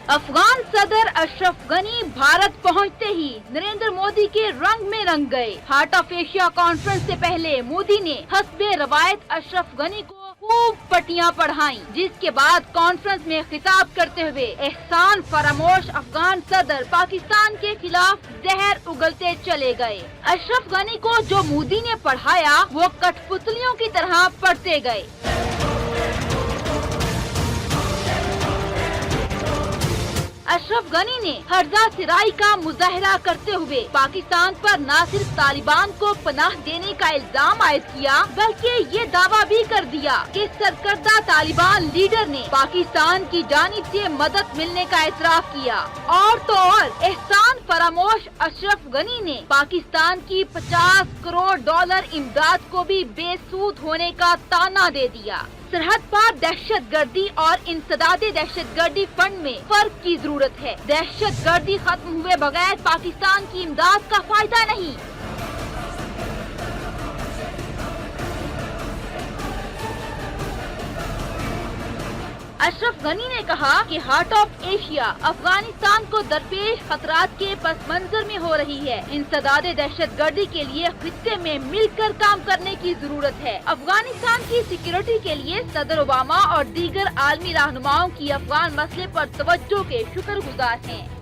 अफगान सदर अशरफ गनी भारत पहुंचते ही नरेंद्र मोदी के रंग में रंग गए। हार्ट ऑफ एशिया कॉन्फ्रेंस से पहले मोदी ने हस्बे रवायत अशरफ गनी को खूब पटियां पढ़ाई, जिसके बाद कॉन्फ्रेंस में खिताब करते हुए एहसान फरामोश अफगान सदर पाकिस्तान के खिलाफ जहर उगलते चले गए। अशरफ गनी को जो मोदी ने पढ़ाया वो कठपुतलियों की तरह पढ़ते गए। अशरफ गनी ने हर्जा सिराई का मुजाहरा करते हुए पाकिस्तान पर न सिर्फ तालिबान को पनाह देने का इल्जाम आयद किया, बल्कि ये दावा भी कर दिया कि सरकर्दा तालिबान लीडर ने पाकिस्तान की जानिब से मदद मिलने का एतराफ किया। और तो और एहसान फरामोश अशरफ गनी ने पाकिस्तान की 50 करोड़ डॉलर इमदाद को भी बेसूद होने का ताना दे दिया। सरहद पार दहशत गर्दी और इंसदादे दहशत गर्दी फंड में फर्क की जरूरत है। दहशत गर्दी खत्म हुए बगैर पाकिस्तान की इमदाद का फायदा नहीं। अशरफ गनी ने कहा कि हार्ट ऑफ एशिया अफगानिस्तान को दरपेश खतरात के पस मंजर में हो रही है। इंसदादे दहशत गर्दी के लिए खित्ते में मिलकर काम करने की जरूरत है। अफगानिस्तान की सिक्योरिटी के लिए सदर ओबामा और दीगर आलमी रहनुमाओं की अफगान मसले पर तवज्जो के शुक्रगुजार हैं।